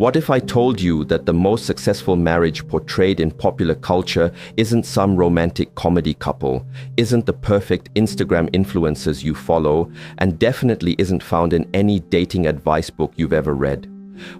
What if I told you that the most successful marriage portrayed in popular culture isn't some romantic comedy couple, isn't the perfect Instagram influencers you follow, and definitely isn't found in any dating advice book you've ever read?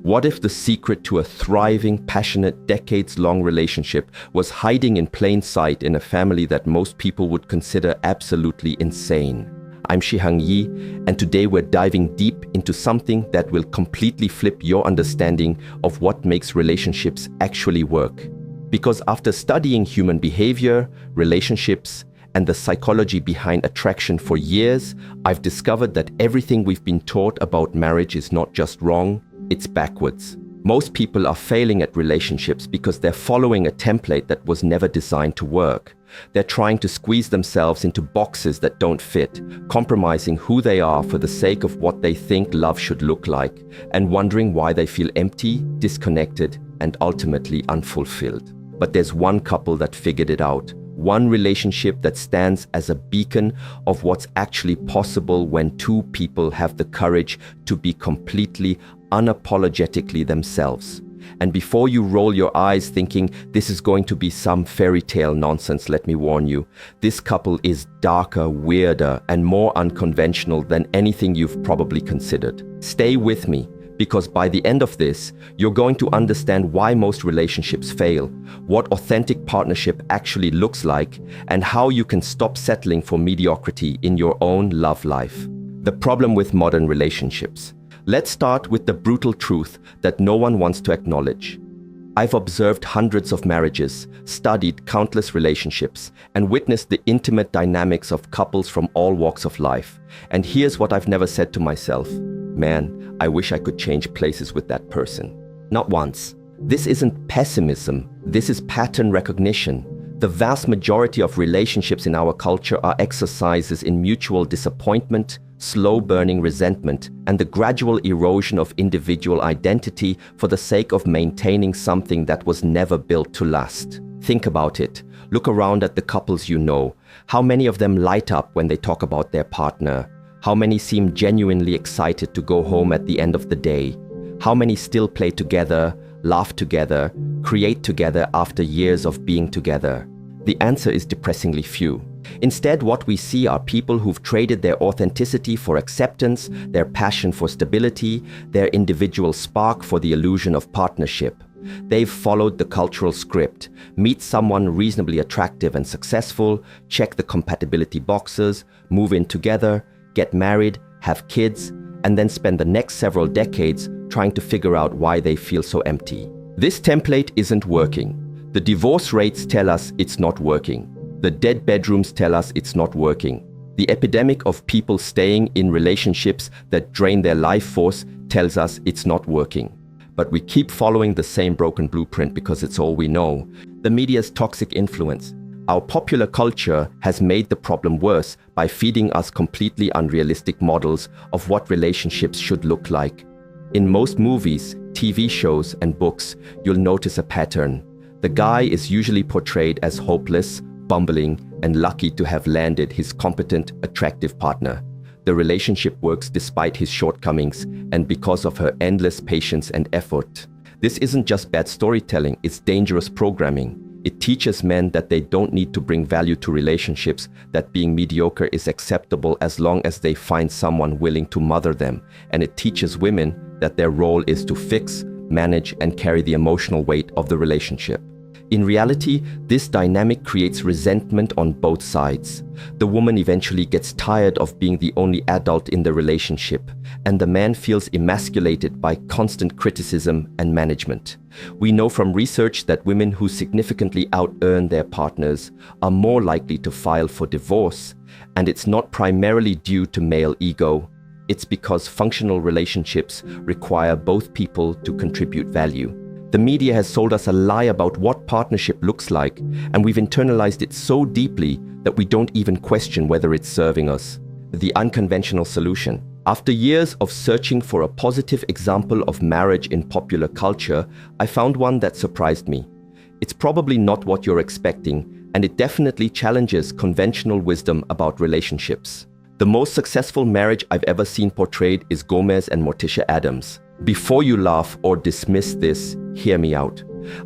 What if the secret to a thriving, passionate, decades-long relationship was hiding in plain sight in a family that most people would consider absolutely insane? I'm Shi Heng Yi, and today we're diving deep into something that will completely flip your understanding of what makes relationships actually work. Because after studying human behavior, relationships, and the psychology behind attraction for years, I've discovered that everything we've been taught about marriage is not just wrong, it's backwards. Most people are failing at relationships because they're following a template that was never designed to work. They're trying to squeeze themselves into boxes that don't fit, compromising who they are for the sake of what they think love should look like, and wondering why they feel empty, disconnected, and ultimately unfulfilled. But there's one couple that figured it out. One relationship that stands as a beacon of what's actually possible when two people have the courage to be completely, unapologetically themselves. And before you roll your eyes thinking this is going to be some fairy tale nonsense, let me warn you, this couple is darker, weirder, and more unconventional than anything you've probably considered. Stay with me, because by the end of this, you're going to understand why most relationships fail, what authentic partnership actually looks like, and how you can stop settling for mediocrity in your own love life. The problem with modern relationships. Let's start with the brutal truth that no one wants to acknowledge. I've observed hundreds of marriages, studied countless relationships, and witnessed the intimate dynamics of couples from all walks of life. And here's what I've never said to myself. Man, I wish I could change places with that person. Not once. This isn't pessimism, this is pattern recognition. The vast majority of relationships in our culture are exercises in mutual disappointment, slow-burning resentment, and the gradual erosion of individual identity for the sake of maintaining something that was never built to last. Think about it. Look around at the couples you know. How many of them light up when they talk about their partner? How many seem genuinely excited to go home at the end of the day? How many still play together, laugh together, create together after years of being together? The answer is depressingly few. Instead, what we see are people who've traded their authenticity for acceptance, their passion for stability, their individual spark for the illusion of partnership. They've followed the cultural script, meet someone reasonably attractive and successful, check the compatibility boxes, move in together, get married, have kids, and then spend the next several decades trying to figure out why they feel so empty. This template isn't working. The divorce rates tell us it's not working. The dead bedrooms tell us it's not working. The epidemic of people staying in relationships that drain their life force tells us it's not working. But we keep following the same broken blueprint because it's all we know. The media's toxic influence. Our popular culture has made the problem worse by feeding us completely unrealistic models of what relationships should look like. In most movies, TV shows, and books, you'll notice a pattern. The guy is usually portrayed as hopeless, bumbling, and lucky to have landed his competent, attractive partner. The relationship works despite his shortcomings and because of her endless patience and effort. This isn't just bad storytelling, it's dangerous programming. It teaches men that they don't need to bring value to relationships, that being mediocre is acceptable as long as they find someone willing to mother them. And it teaches women that their role is to fix, manage, and carry the emotional weight of the relationship. In reality, this dynamic creates resentment on both sides. The woman eventually gets tired of being the only adult in the relationship, and the man feels emasculated by constant criticism and management. We know from research that women who significantly out-earn their partners are more likely to file for divorce, and it's not primarily due to male ego. It's because functional relationships require both people to contribute value. The media has sold us a lie about what partnership looks like, and we've internalized it so deeply that we don't even question whether it's serving us. The unconventional solution. After years of searching for a positive example of marriage in popular culture, I found one that surprised me. It's probably not what you're expecting, and it definitely challenges conventional wisdom about relationships. The most successful marriage I've ever seen portrayed is Gomez and Morticia Adams. Before you laugh or dismiss this, hear me out.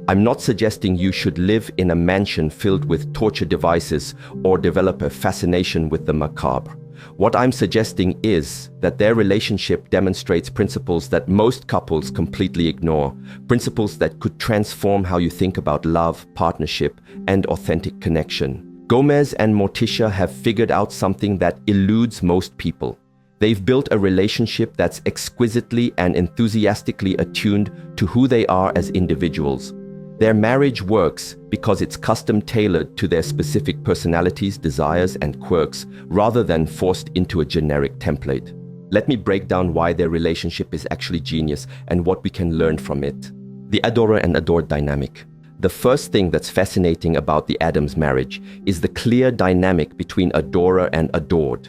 I'm not suggesting you should live in a mansion filled with torture devices or develop a fascination with the macabre. What I'm suggesting is that their relationship demonstrates principles that most couples completely ignore, principles that could transform how you think about love, partnership, and authentic connection. Gomez and Morticia have figured out something that eludes most people. They've built a relationship that's exquisitely and enthusiastically attuned to who they are as individuals. Their marriage works because it's custom-tailored to their specific personalities, desires, and quirks, rather than forced into a generic template. Let me break down why their relationship is actually genius and what we can learn from it. The adorer and adored dynamic. The first thing that's fascinating about the Addams marriage is the clear dynamic between adorer and adored.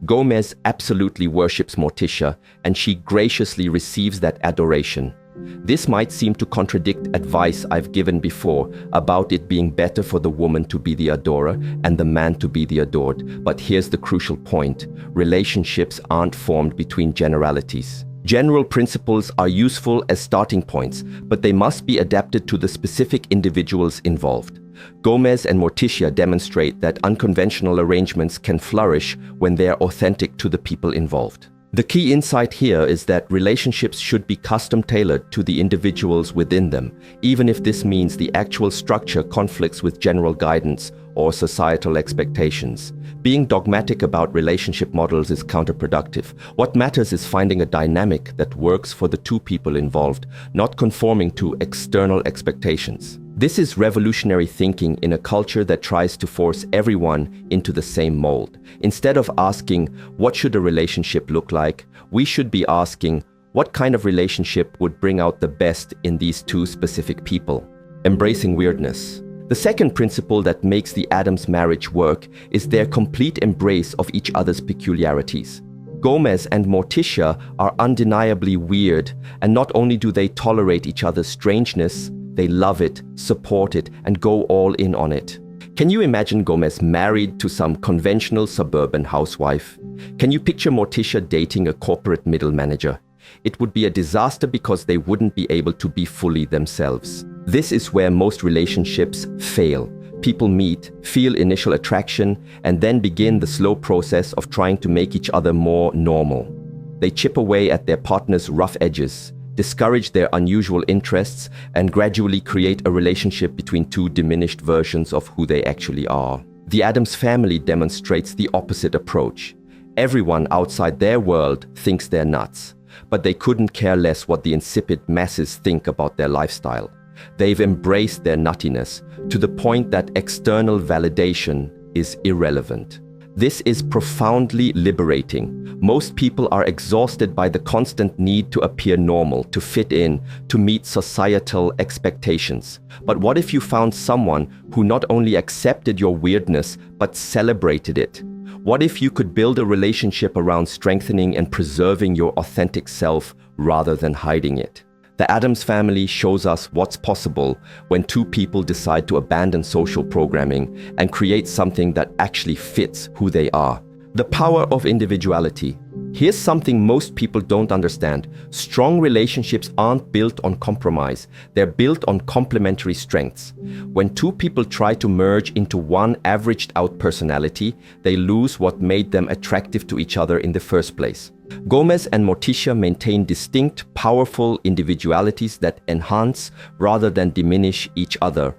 Gomez absolutely worships Morticia, and she graciously receives that adoration. This might seem to contradict advice I've given before about it being better for the woman to be the adorer and the man to be the adored, but here's the crucial point. Relationships aren't formed between generalities. General principles are useful as starting points, but they must be adapted to the specific individuals involved. Gomez and Morticia demonstrate that unconventional arrangements can flourish when they are authentic to the people involved. The key insight here is that relationships should be custom-tailored to the individuals within them, even if this means the actual structure conflicts with general guidance or societal expectations. Being dogmatic about relationship models is counterproductive. What matters is finding a dynamic that works for the two people involved, not conforming to external expectations. This is revolutionary thinking in a culture that tries to force everyone into the same mold. Instead of asking, what should a relationship look like, we should be asking, what kind of relationship would bring out the best in these two specific people? Embracing weirdness. The second principle that makes the Addams marriage work is their complete embrace of each other's peculiarities. Gomez and Morticia are undeniably weird, and not only do they tolerate each other's strangeness, they love it, support it, and go all in on it. Can you imagine Gomez married to some conventional suburban housewife? Can you picture Morticia dating a corporate middle manager? It would be a disaster because they wouldn't be able to be fully themselves. This is where most relationships fail. People meet, feel initial attraction, and then begin the slow process of trying to make each other more normal. They chip away at their partner's rough edges, discourage their unusual interests, and gradually create a relationship between two diminished versions of who they actually are. The Addams family demonstrates the opposite approach. Everyone outside their world thinks they're nuts, but they couldn't care less what the insipid masses think about their lifestyle. They've embraced their nuttiness to the point that external validation is irrelevant. This is profoundly liberating. Most people are exhausted by the constant need to appear normal, to fit in, to meet societal expectations. But what if you found someone who not only accepted your weirdness, but celebrated it? What if you could build a relationship around strengthening and preserving your authentic self rather than hiding it? The Addams family shows us what's possible when two people decide to abandon social programming and create something that actually fits who they are. The power of individuality. Here's something most people don't understand. Strong relationships aren't built on compromise. They're built on complementary strengths. When two people try to merge into one averaged out personality, they lose what made them attractive to each other in the first place. Gomez and Morticia maintain distinct, powerful individualities that enhance rather than diminish each other.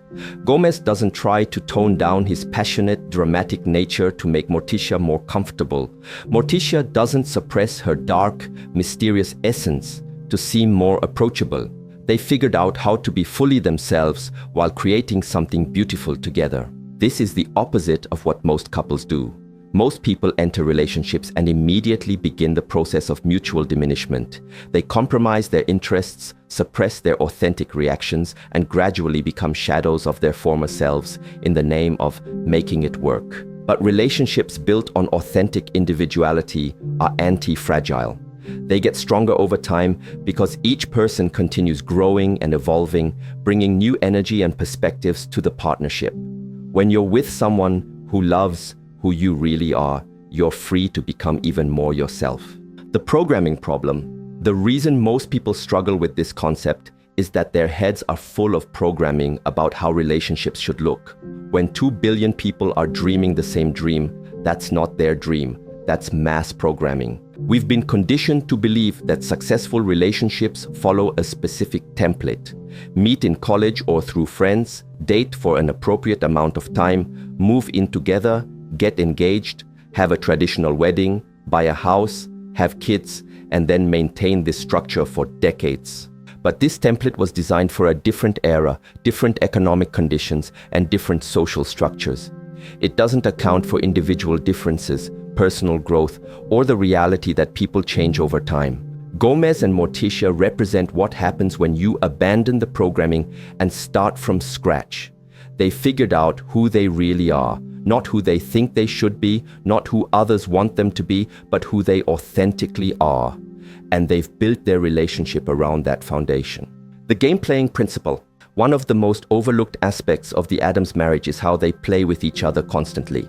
Gomez doesn't try to tone down his passionate, dramatic nature to make Morticia more comfortable. Morticia doesn't suppress her dark, mysterious essence to seem more approachable. They figured out how to be fully themselves while creating something beautiful together. This is the opposite of what most couples do. Most people enter relationships and immediately begin the process of mutual diminishment. They compromise their interests, suppress their authentic reactions, and gradually become shadows of their former selves in the name of making it work. But relationships built on authentic individuality are anti-fragile. They get stronger over time because each person continues growing and evolving, bringing new energy and perspectives to the partnership. When you're with someone who loves who you really are, you're free to become even more yourself. The programming problem. The reason most people struggle with this concept is that their heads are full of programming about how relationships should look. When 2 billion people are dreaming the same dream, that's not their dream. That's mass programming. We've been conditioned to believe that successful relationships follow a specific template. Meet in college or through friends, date for an appropriate amount of time, move in together, get engaged, have a traditional wedding, buy a house, have kids, and then maintain this structure for decades. But this template was designed for a different era, different economic conditions, and different social structures. It doesn't account for individual differences, personal growth, or the reality that people change over time. Gomez and Morticia represent what happens when you abandon the programming and start from scratch. They figured out who they really are, not who they think they should be, not who others want them to be, but who they authentically are. And they've built their relationship around that foundation. The game-playing principle. One of the most overlooked aspects of the Addams marriage is how they play with each other constantly.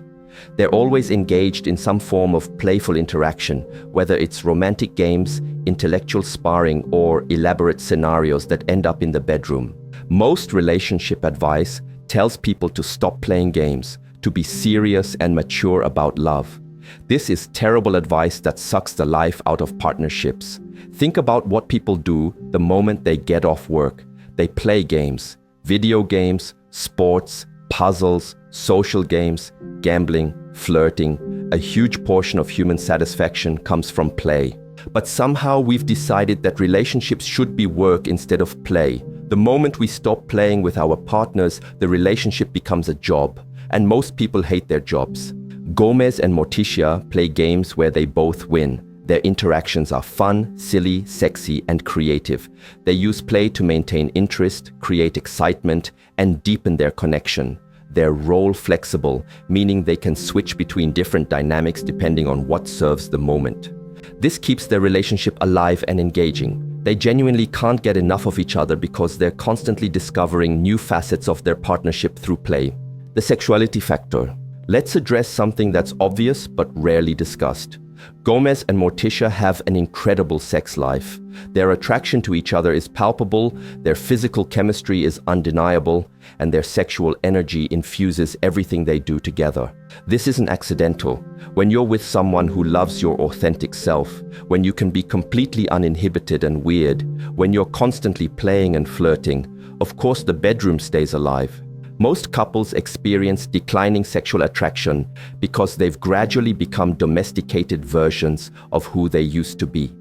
They're always engaged in some form of playful interaction, whether it's romantic games, intellectual sparring, or elaborate scenarios that end up in the bedroom. Most relationship advice tells people to stop playing games, to be serious and mature about love. This is terrible advice that sucks the life out of partnerships. Think about what people do the moment they get off work. They play games, video games, sports, puzzles, social games, gambling, flirting. A huge portion of human satisfaction comes from play. But somehow we've decided that relationships should be work instead of play. The moment we stop playing with our partners, the relationship becomes a job. And most people hate their jobs. Gomez and Morticia play games where they both win. Their interactions are fun, silly, sexy, and creative. They use play to maintain interest, create excitement, and deepen their connection. They're role flexible, meaning they can switch between different dynamics depending on what serves the moment. This keeps their relationship alive and engaging. They genuinely can't get enough of each other because they're constantly discovering new facets of their partnership through play. The sexuality factor. Let's address something that's obvious but rarely discussed. Gomez and Morticia have an incredible sex life. Their attraction to each other is palpable, their physical chemistry is undeniable, and their sexual energy infuses everything they do together. This isn't accidental. When you're with someone who loves your authentic self, when you can be completely uninhibited and weird, when you're constantly playing and flirting, of course the bedroom stays alive. Most couples experience declining sexual attraction because they've gradually become domesticated versions of who they used to be.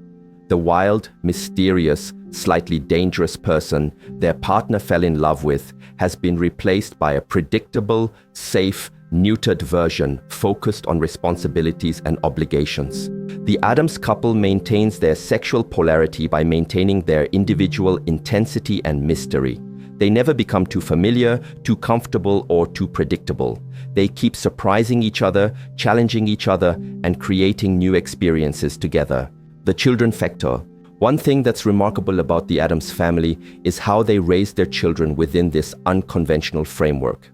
The wild, mysterious, slightly dangerous person their partner fell in love with has been replaced by a predictable, safe, neutered version focused on responsibilities and obligations. The Addams couple maintains their sexual polarity by maintaining their individual intensity and mystery. They never become too familiar, too comfortable, or too predictable. They keep surprising each other, challenging each other, and creating new experiences together. The children factor. One thing that's remarkable about the Addams family is how they raise their children within this unconventional framework.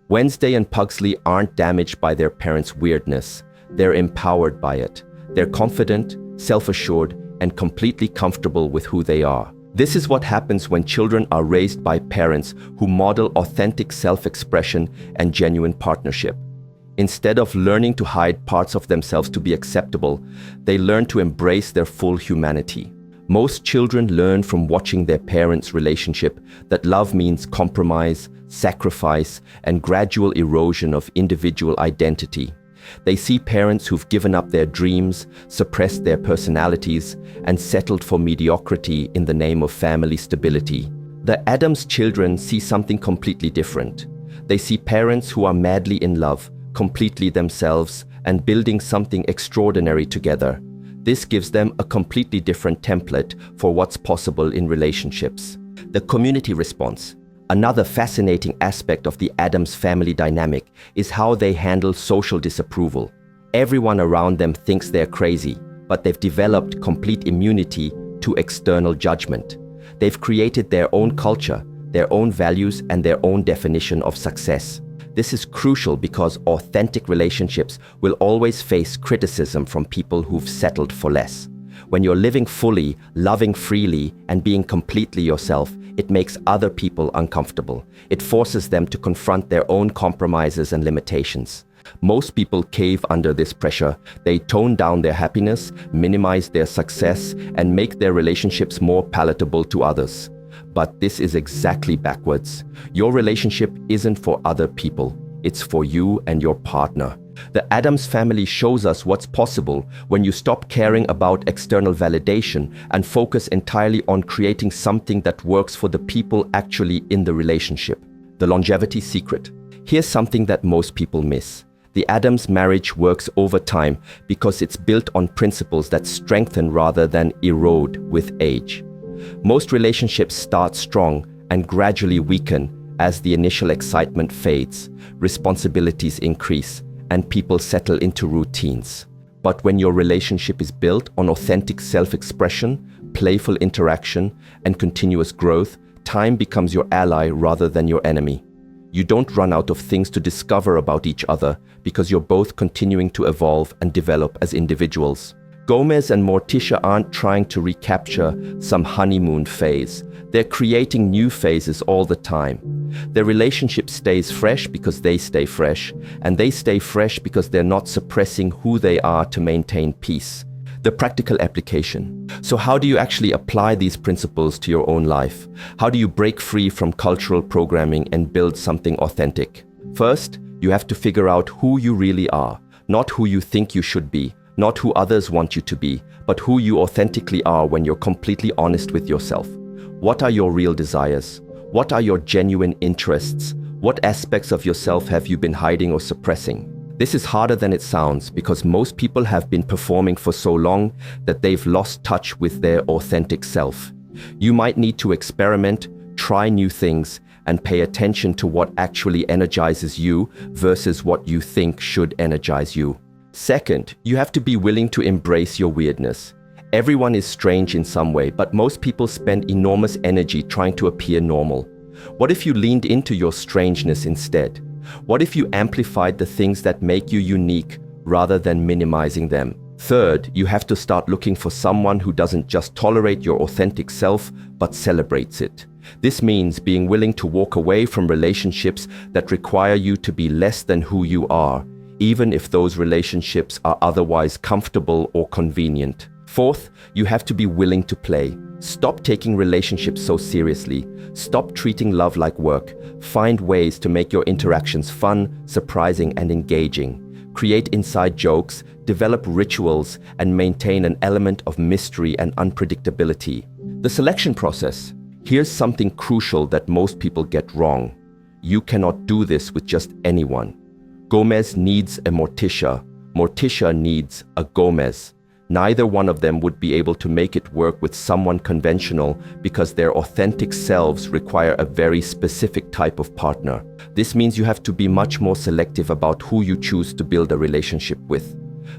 Wednesday and Pugsley aren't damaged by their parents' weirdness. They're empowered by it. They're confident, self-assured, and completely comfortable with who they are. This is what happens when children are raised by parents who model authentic self-expression and genuine partnership. Instead of learning to hide parts of themselves to be acceptable, they learn to embrace their full humanity. Most children learn from watching their parents' relationship that love means compromise, sacrifice, and gradual erosion of individual identity. They see parents who've given up their dreams, suppressed their personalities, and settled for mediocrity in the name of family stability. The Addams children see something completely different. They see parents who are madly in love, completely themselves, and building something extraordinary together. This gives them a completely different template for what's possible in relationships. The community response. Another fascinating aspect of the Addams family dynamic is how they handle social disapproval. Everyone around them thinks they're crazy, but they've developed complete immunity to external judgment. They've created their own culture, their own values, and their own definition of success. This is crucial because authentic relationships will always face criticism from people who've settled for less. When you're living fully, loving freely, and being completely yourself, it makes other people uncomfortable. It forces them to confront their own compromises and limitations. Most people cave under this pressure. They tone down their happiness, minimize their success, and make their relationships more palatable to others. But this is exactly backwards. Your relationship isn't for other people. It's for you and your partner. The Addams family shows us what's possible when you stop caring about external validation and focus entirely on creating something that works for the people actually in the relationship. The longevity secret. Here's something that most people miss. The Addams marriage works over time because it's built on principles that strengthen rather than erode with age. Most relationships start strong and gradually weaken as the initial excitement fades, responsibilities increase, and people settle into routines. But when your relationship is built on authentic self-expression, playful interaction, and continuous growth, time becomes your ally rather than your enemy. You don't run out of things to discover about each other because you're both continuing to evolve and develop as individuals. Gomez and Morticia aren't trying to recapture some honeymoon phase. They're creating new phases all the time. Their relationship stays fresh because they stay fresh, and they stay fresh because they're not suppressing who they are to maintain peace. The practical application. So how do you actually apply these principles to your own life? How do you break free from cultural programming and build something authentic? First, you have to figure out who you really are, not who you think you should be, not who others want you to be, but who you authentically are when you're completely honest with yourself. What are your real desires? What are your genuine interests? What aspects of yourself have you been hiding or suppressing? This is harder than it sounds because most people have been performing for so long that they've lost touch with their authentic self. You might need to experiment, try new things, and pay attention to what actually energizes you versus what you think should energize you. Second, you have to be willing to embrace your weirdness. Everyone is strange in some way, but most people spend enormous energy trying to appear normal. What if you leaned into your strangeness instead? What if you amplified the things that make you unique rather than minimizing them? Third, you have to start looking for someone who doesn't just tolerate your authentic self, but celebrates it. This means being willing to walk away from relationships that require you to be less than who you are, even if those relationships are otherwise comfortable or convenient. Fourth, you have to be willing to play. Stop taking relationships so seriously. Stop treating love like work. Find ways to make your interactions fun, surprising, and engaging. Create inside jokes, develop rituals, and maintain an element of mystery and unpredictability. The selection process. Here's something crucial that most people get wrong. You cannot do this with just anyone. Gomez needs a Morticia. Morticia needs a Gomez. Neither one of them would be able to make it work with someone conventional because their authentic selves require a very specific type of partner. This means you have to be much more selective about who you choose to build a relationship with.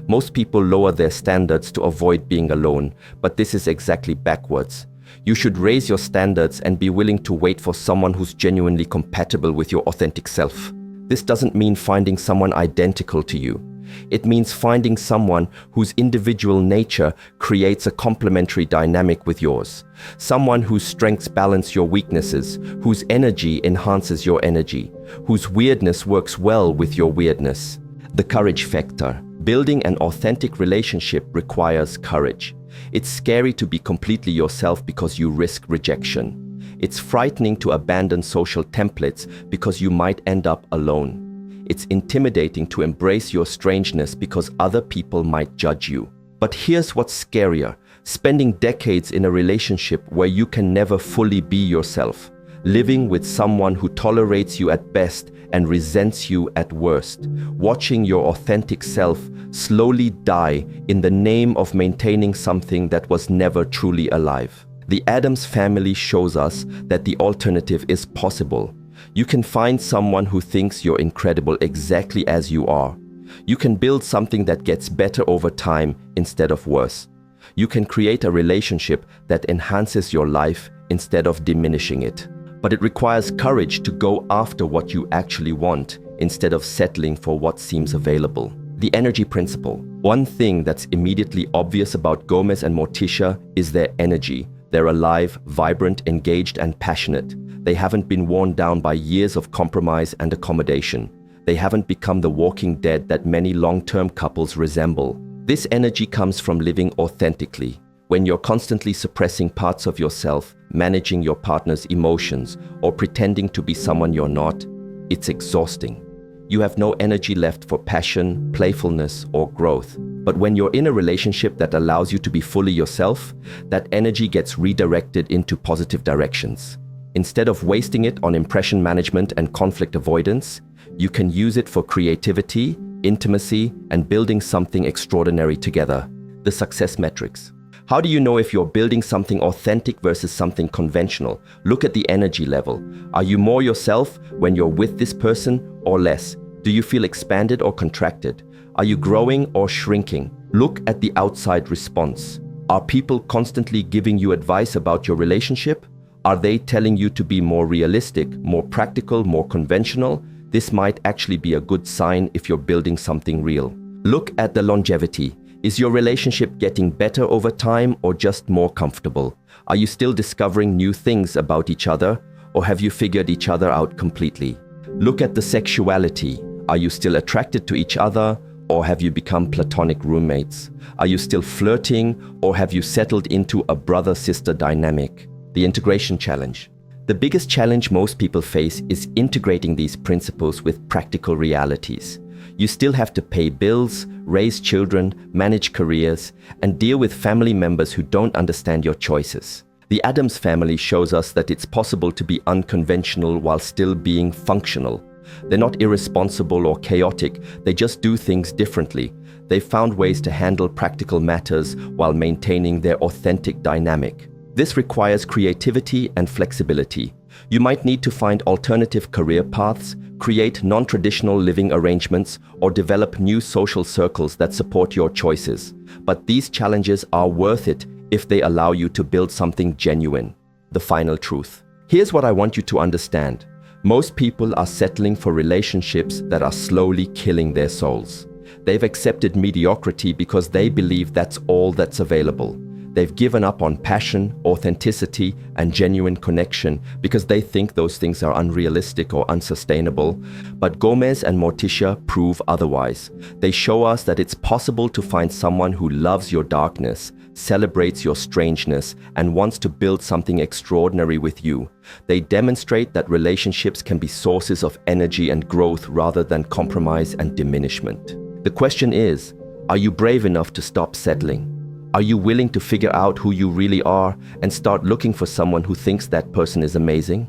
Most people lower their standards to avoid being alone, but this is exactly backwards. You should raise your standards and be willing to wait for someone who's genuinely compatible with your authentic self. This doesn't mean finding someone identical to you. It means finding someone whose individual nature creates a complementary dynamic with yours. Someone whose strengths balance your weaknesses, whose energy enhances your energy, whose weirdness works well with your weirdness. The courage factor. Building an authentic relationship requires courage. It's scary to be completely yourself because you risk rejection. It's frightening to abandon social templates because you might end up alone. It's intimidating to embrace your strangeness because other people might judge you. But here's what's scarier: spending decades in a relationship where you can never fully be yourself, living with someone who tolerates you at best and resents you at worst, watching your authentic self slowly die in the name of maintaining something that was never truly alive. The Addams family shows us that the alternative is possible. You can find someone who thinks you're incredible exactly as you are. You can build something that gets better over time instead of worse. You can create a relationship that enhances your life instead of diminishing it. But it requires courage to go after what you actually want instead of settling for what seems available. The energy principle. One thing that's immediately obvious about Gomez and Morticia is their energy. They're alive, vibrant, engaged, and passionate. They haven't been worn down by years of compromise and accommodation. They haven't become the walking dead that many long-term couples resemble. This energy comes from living authentically. When you're constantly suppressing parts of yourself, managing your partner's emotions, or pretending to be someone you're not, it's exhausting. You have no energy left for passion, playfulness, or growth. But when you're in a relationship that allows you to be fully yourself, that energy gets redirected into positive directions. Instead of wasting it on impression management and conflict avoidance, you can use it for creativity, intimacy, and building something extraordinary together. The success metrics. How do you know if you're building something authentic versus something conventional? Look at the energy level. Are you more yourself when you're with this person or less? Do you feel expanded or contracted? Are you growing or shrinking? Look at the outside response. Are people constantly giving you advice about your relationship? Are they telling you to be more realistic, more practical, more conventional? This might actually be a good sign if you're building something real. Look at the longevity. Is your relationship getting better over time or just more comfortable? Are you still discovering new things about each other, or have you figured each other out completely? Look at the sexuality. Are you still attracted to each other, or have you become platonic roommates? Are you still flirting, or have you settled into a brother-sister dynamic? The integration challenge. The biggest challenge most people face is integrating these principles with practical realities. You still have to pay bills, raise children, manage careers, and deal with family members who don't understand your choices. The Addams family shows us that it's possible to be unconventional while still being functional. They're not irresponsible or chaotic, they just do things differently. They've found ways to handle practical matters while maintaining their authentic dynamic. This requires creativity and flexibility. You might need to find alternative career paths, create non-traditional living arrangements, or develop new social circles that support your choices. But these challenges are worth it if they allow you to build something genuine. The final truth. Here's what I want you to understand. Most people are settling for relationships that are slowly killing their souls. They've accepted mediocrity because they believe that's all that's available. They've given up on passion, authenticity, and genuine connection because they think those things are unrealistic or unsustainable. But Gomez and Morticia prove otherwise. They show us that it's possible to find someone who loves your darkness, celebrates your strangeness, and wants to build something extraordinary with you. They demonstrate that relationships can be sources of energy and growth rather than compromise and diminishment. The question is, are you brave enough to stop settling? Are you willing to figure out who you really are and start looking for someone who thinks that person is amazing?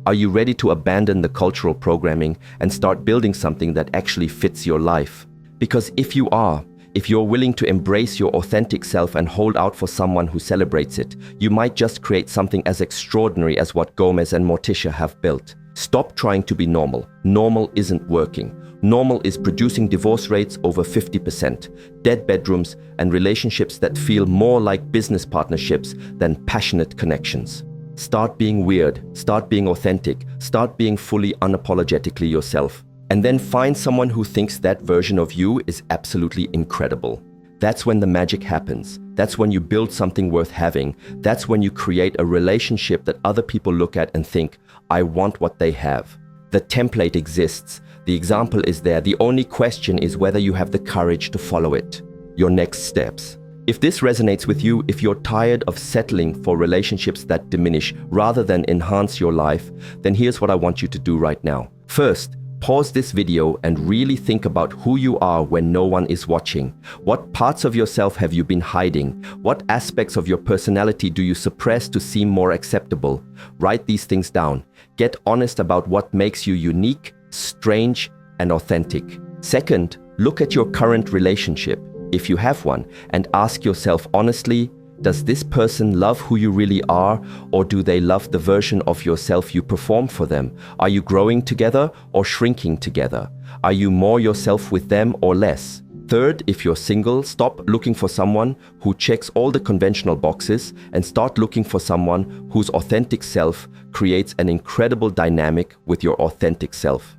Are you ready to abandon the cultural programming and start building something that actually fits your life? Because if you're willing to embrace your authentic self and hold out for someone who celebrates it, you might just create something as extraordinary as what Gomez and Morticia have built. Stop trying to be normal. Normal isn't working. Normal is producing divorce rates over 50%, dead bedrooms, and relationships that feel more like business partnerships than passionate connections. Start being weird, start being authentic, start being fully unapologetically yourself. And then find someone who thinks that version of you is absolutely incredible. That's when the magic happens. That's when you build something worth having. That's when you create a relationship that other people look at and think, I want what they have. The template exists. The example is there. The only question is whether you have the courage to follow it. Your next steps. If this resonates with you, if you're tired of settling for relationships that diminish rather than enhance your life, then here's what I want you to do right now. First, pause this video and really think about who you are when no one is watching. What parts of yourself have you been hiding? What aspects of your personality do you suppress to seem more acceptable? Write these things down. Get honest about what makes you unique, strange, and authentic. Second, look at your current relationship, if you have one, and ask yourself honestly, does this person love who you really are, or do they love the version of yourself you perform for them? Are you growing together or shrinking together? Are you more yourself with them or less? Third, if you're single, stop looking for someone who checks all the conventional boxes and start looking for someone whose authentic self creates an incredible dynamic with your authentic self.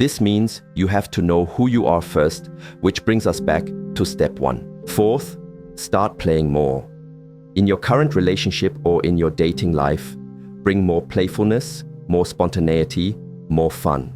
This means you have to know who you are first, which brings us back to step 1. Fourth, start playing more. In your current relationship or in your dating life, bring more playfulness, more spontaneity, more fun.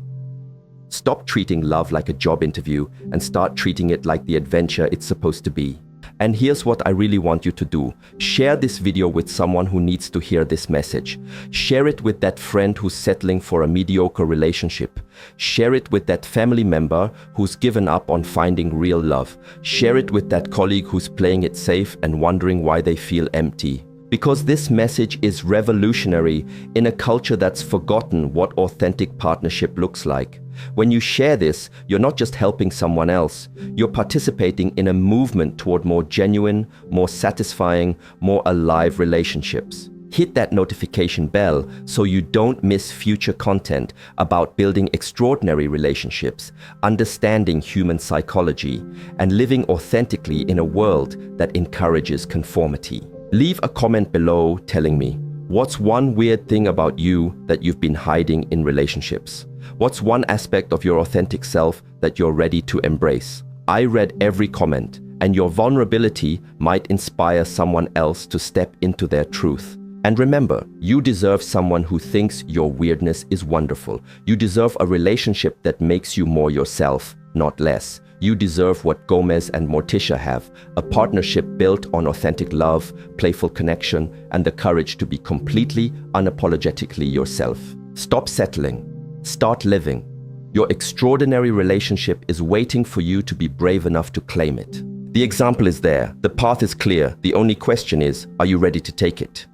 Stop treating love like a job interview and start treating it like the adventure it's supposed to be. And here's what I really want you to do. Share this video with someone who needs to hear this message. Share it with that friend who's settling for a mediocre relationship. Share it with that family member who's given up on finding real love. Share it with that colleague who's playing it safe and wondering why they feel empty. Because this message is revolutionary in a culture that's forgotten what authentic partnership looks like. When you share this, you're not just helping someone else, you're participating in a movement toward more genuine, more satisfying, more alive relationships. Hit that notification bell so you don't miss future content about building extraordinary relationships, understanding human psychology, and living authentically in a world that encourages conformity. Leave a comment below telling me, what's one weird thing about you that you've been hiding in relationships? What's one aspect of your authentic self that you're ready to embrace? I read every comment, and your vulnerability might inspire someone else to step into their truth. And remember, you deserve someone who thinks your weirdness is wonderful. You deserve a relationship that makes you more yourself, not less. You deserve what Gomez and Morticia have, a partnership built on authentic love, playful connection, and the courage to be completely, unapologetically yourself. Stop settling. Start living. Your extraordinary relationship is waiting for you to be brave enough to claim it. The example is there. The path is clear. The only question is, are you ready to take it?